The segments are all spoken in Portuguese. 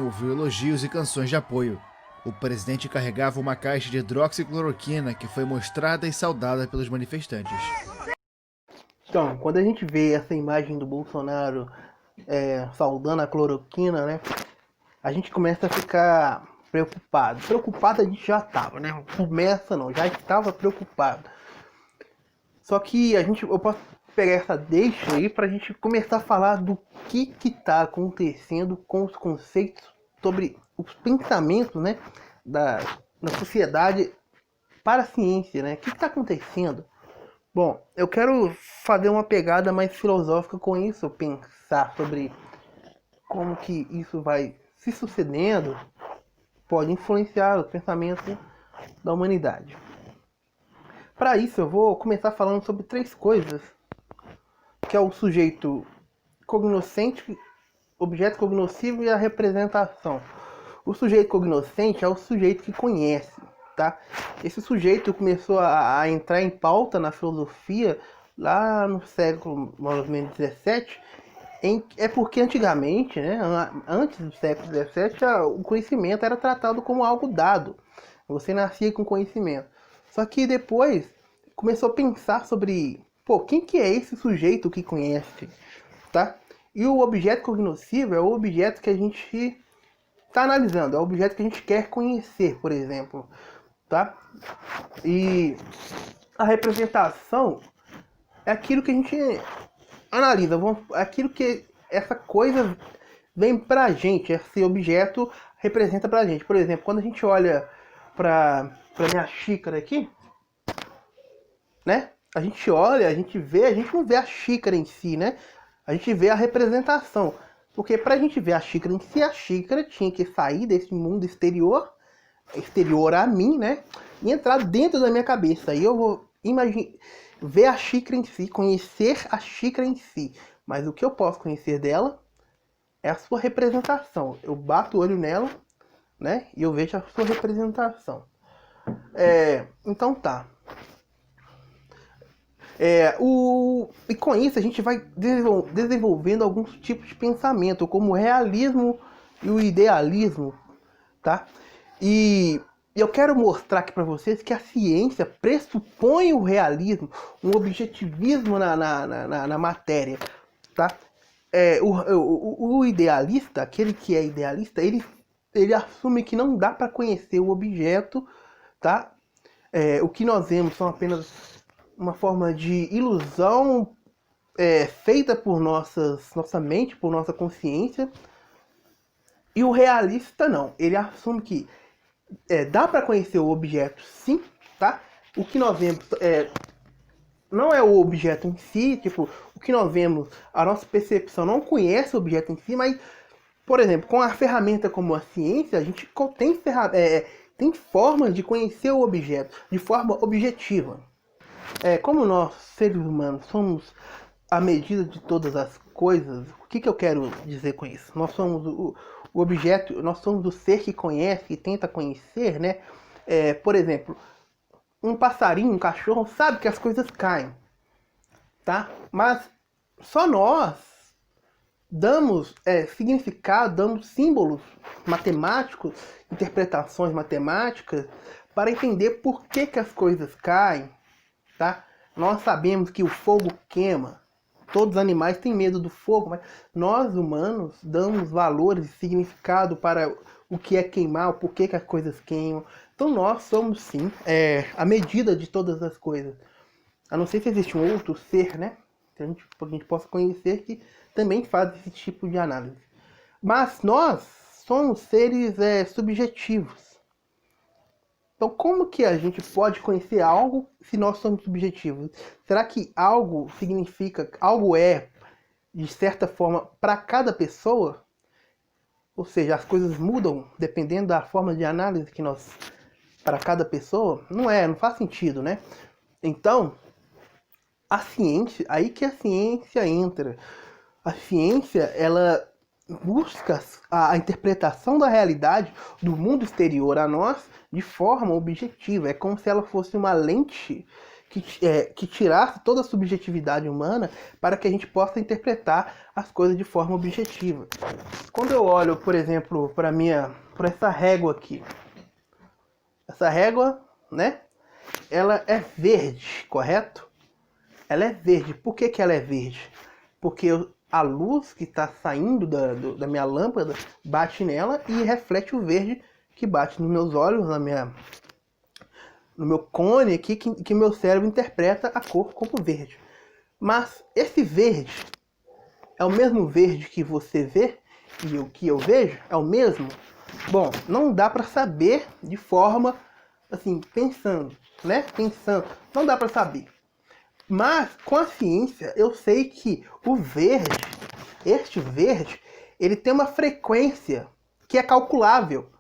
Ouviu elogios e canções de apoio. O presidente carregava uma caixa de hidroxicloroquina que foi mostrada e saudada pelos manifestantes. Então, quando a gente vê essa imagem do Bolsonaro saudando a cloroquina, né? A gente começa a ficar preocupado. Preocupado a gente já estava, né? Não começa não, já estava preocupado. Só que eu posso pegar essa deixa aí pra gente começar a falar do que tá acontecendo com os conceitos sobre os pensamentos, né? Da sociedade para a ciência, né? O que tá acontecendo? Bom, eu quero fazer uma pegada mais filosófica com isso, pensar sobre como que isso vai se sucedendo, pode influenciar o pensamento da humanidade. Para isso, eu vou começar falando sobre três coisas, que é o sujeito cognoscente, objeto cognoscível e a representação. O sujeito cognoscente é o sujeito que conhece, tá? Esse sujeito começou a entrar em pauta na filosofia lá no século mais ou menos 17, é porque antigamente, né, antes do século 17, o conhecimento era tratado como algo dado. Você nascia com conhecimento. Só que depois começou a pensar sobre, pô, quem que é esse sujeito que conhece, tá? E o objeto cognoscível é o objeto que a gente está analisando, é o objeto que a gente quer conhecer, por exemplo, tá? E a representação é aquilo que a gente analisa, aquilo que essa coisa vem pra gente, esse objeto representa pra gente. Por exemplo, quando a gente olha pra minha xícara aqui, né? A gente olha, a gente vê, a gente não vê a xícara em si, né? A gente vê a representação. Porque pra gente ver a xícara em si, a xícara tinha que sair desse mundo exterior a mim, né? E entrar dentro da minha cabeça. Aí eu vou ver a xícara em si, conhecer a xícara em si. Mas o que eu posso conhecer dela é a sua representação. Eu bato o olho nela, né? E eu vejo a sua representação. Então tá. E com isso a gente vai desenvolvendo alguns tipos de pensamento, como o realismo e o idealismo, tá? E eu quero mostrar aqui para vocês que a ciência pressupõe o realismo, um objetivismo na matéria, tá? O idealista, aquele que é idealista, ele assume que não dá para conhecer o objeto, tá? O que nós vemos são apenas uma forma de ilusão feita por nossa mente, por nossa consciência. E o realista não, ele assume que dá para conhecer o objeto sim, tá? O que nós vemos não é o objeto em si, tipo, o que nós vemos, a nossa percepção não conhece o objeto em si, mas, por exemplo, com a ferramenta como a ciência, a gente tem formas de conhecer o objeto de forma objetiva. Como nós, seres humanos, somos a medida de todas as coisas, o que eu quero dizer com isso? Nós somos o objeto, nós somos o ser que conhece, que tenta conhecer, né? Por exemplo, um passarinho, um cachorro, sabe que as coisas caem, tá? Mas só nós damos significado, damos símbolos matemáticos, interpretações matemáticas, para entender por que as coisas caem, tá? Nós sabemos que o fogo queima. Todos os animais têm medo do fogo, mas nós humanos damos valores e significado para o que é queimar, o porquê que as coisas queimam. Então nós somos sim a medida de todas as coisas. A não ser se existe um outro ser, né? Que a gente possa conhecer que também faz esse tipo de análise. Mas nós somos seres subjetivos. Então, como que a gente pode conhecer algo se nós somos subjetivos? Será que algo significa, algo de certa forma, para cada pessoa? Ou seja, as coisas mudam dependendo da forma de análise que nós, para cada pessoa? Não faz sentido, né? Então, a ciência, aí que a ciência entra. A ciência, ela busca a interpretação da realidade do mundo exterior a nós de forma objetiva. É como se ela fosse uma lente que tirasse toda a subjetividade humana para que a gente possa interpretar as coisas de forma objetiva. Quando eu olho, por exemplo, para essa régua aqui, essa régua, né? Ela é verde, correto? Ela é verde. Por que ela é verde? Porque a luz que está saindo da minha lâmpada bate nela e reflete o verde que bate nos meus olhos, no meu cone aqui, que meu cérebro interpreta a cor como verde. Mas esse verde é o mesmo verde que você vê e o que eu vejo? É o mesmo? Bom, não dá para saber de forma assim, pensando, né? Pensando, não dá para saber. Mas com a ciência eu sei que o verde, este verde, ele tem uma frequência que é calculável,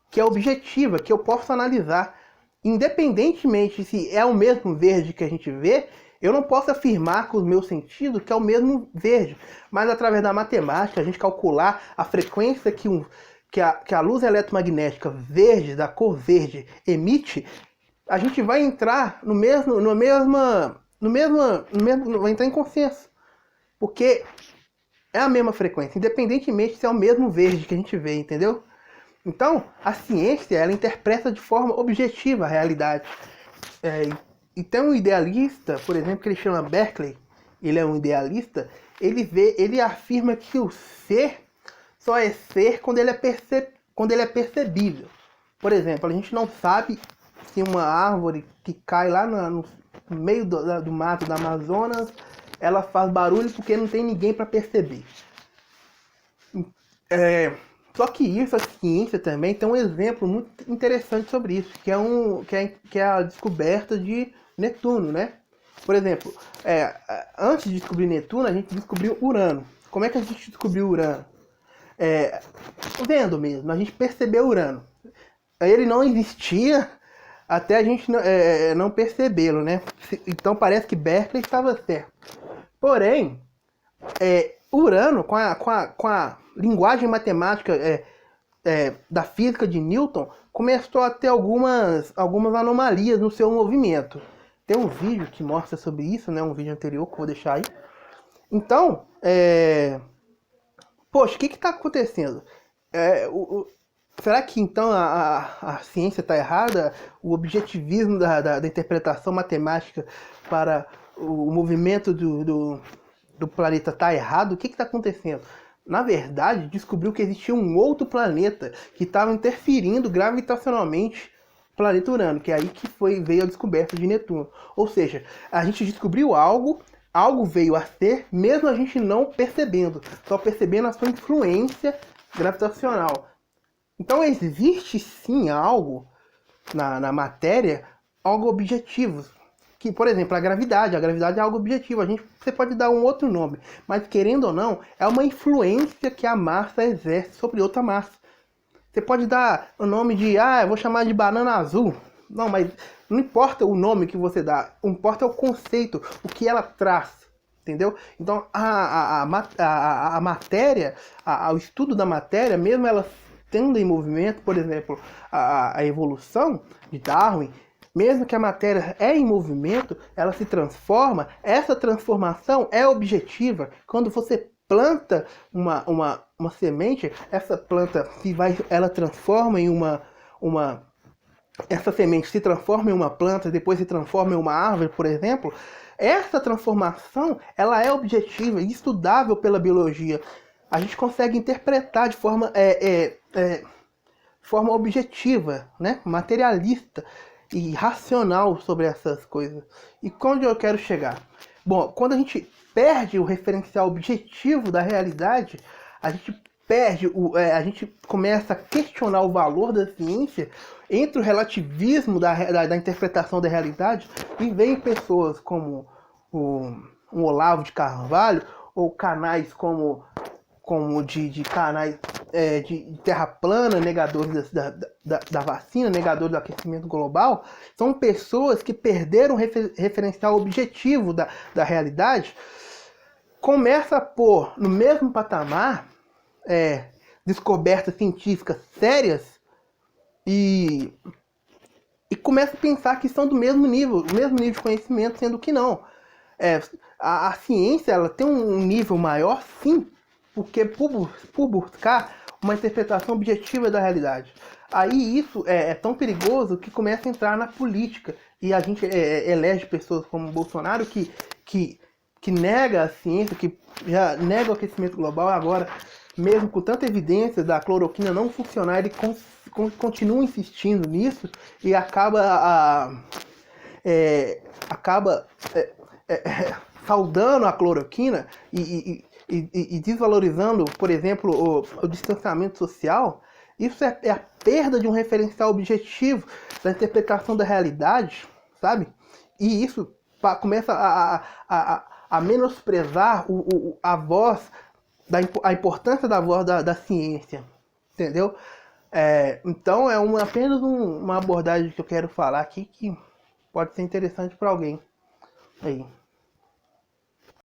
que é objetiva, que eu posso analisar. Independentemente se é o mesmo verde que a gente vê, eu não posso afirmar com os meus sentidos que é o mesmo verde. Mas através da matemática, a gente calcular a frequência que a luz eletromagnética verde, da cor verde, emite, a gente vai entrar vai entrar em consenso. Porque é a mesma frequência, independentemente se é o mesmo verde que a gente vê, entendeu? Então, a ciência, ela interpreta de forma objetiva a realidade. E tem um idealista, por exemplo, que ele chama Berkeley, ele é um idealista, ele afirma que o ser só é ser quando ele é percebível. Por exemplo, a gente não sabe se uma árvore que cai lá no meio do mato do Amazonas, ela faz barulho porque não tem ninguém para perceber. Só que isso, a ciência também tem um exemplo muito interessante sobre isso, que é a descoberta de Netuno, né? Por exemplo, antes de descobrir Netuno, a gente descobriu Urano. Como é que a gente descobriu Urano? Vendo mesmo, a gente percebeu Urano. Ele não existia até a gente não percebê-lo, né? Então parece que Berkeley estava certo. Porém, Urano, com a linguagem matemática da física de Newton, começou a ter algumas anomalias no seu movimento. Tem um vídeo que mostra sobre isso, né? Um vídeo anterior que eu vou deixar aí. Então, poxa, o que está acontecendo? Será que então a ciência está errada? O objetivismo da interpretação matemática para o movimento do planeta está errado? O que está acontecendo? Na verdade, descobriu que existia um outro planeta que estava interferindo gravitacionalmente no planeta Urano, que é aí que veio a descoberta de Netuno. Ou seja, a gente descobriu algo veio a ser, mesmo a gente não percebendo, só percebendo a sua influência gravitacional. Então existe sim algo na matéria, algo objetivo. Que, por exemplo, a gravidade é algo objetivo. Você pode dar um outro nome, mas querendo ou não, é uma influência que a massa exerce sobre outra massa. Você pode dar o nome de, eu vou chamar de banana azul. Não, mas não importa o nome que você dá, o que importa é o conceito, o que ela traz, entendeu? Então a matéria, o estudo da matéria, mesmo ela tendo em movimento, por exemplo, a evolução de Darwin, mesmo que a matéria em movimento, ela se transforma, essa transformação é objetiva. Quando você planta uma semente, essa planta ela transforma em essa semente se transforma em uma planta, depois se transforma em uma árvore, por exemplo. Essa transformação, ela é objetiva e estudável pela biologia. A gente consegue interpretar de forma objetiva, né? Materialista e racional sobre essas coisas. E onde eu quero chegar? Bom, quando a gente perde o referencial objetivo da realidade, a gente começa a questionar o valor da ciência, entre o relativismo da interpretação da realidade, e vem pessoas como um Olavo de Carvalho, ou canais como canais de terra plana, negadores da vacina, negadores do aquecimento global. São pessoas que perderam o referencial objetivo da realidade, começa a pôr no mesmo patamar descobertas científicas sérias e e começa a pensar que são do mesmo nível, o mesmo nível de conhecimento, sendo que não. A ciência ela tem um nível maior, sim, porque por buscar uma interpretação objetiva da realidade. Aí isso é tão perigoso que começa a entrar na política. E a gente elege pessoas como Bolsonaro que nega a ciência, que já nega o aquecimento global. Agora, mesmo com tanta evidência da cloroquina não funcionar, ele continua insistindo nisso e acaba saudando a cloroquina e desvalorizando, por exemplo, o distanciamento social. Isso é a perda de um referencial objetivo da interpretação da realidade, sabe? E isso começa a menosprezar a voz, a importância da voz da ciência, entendeu? Então apenas uma abordagem que eu quero falar aqui que pode ser interessante para alguém aí.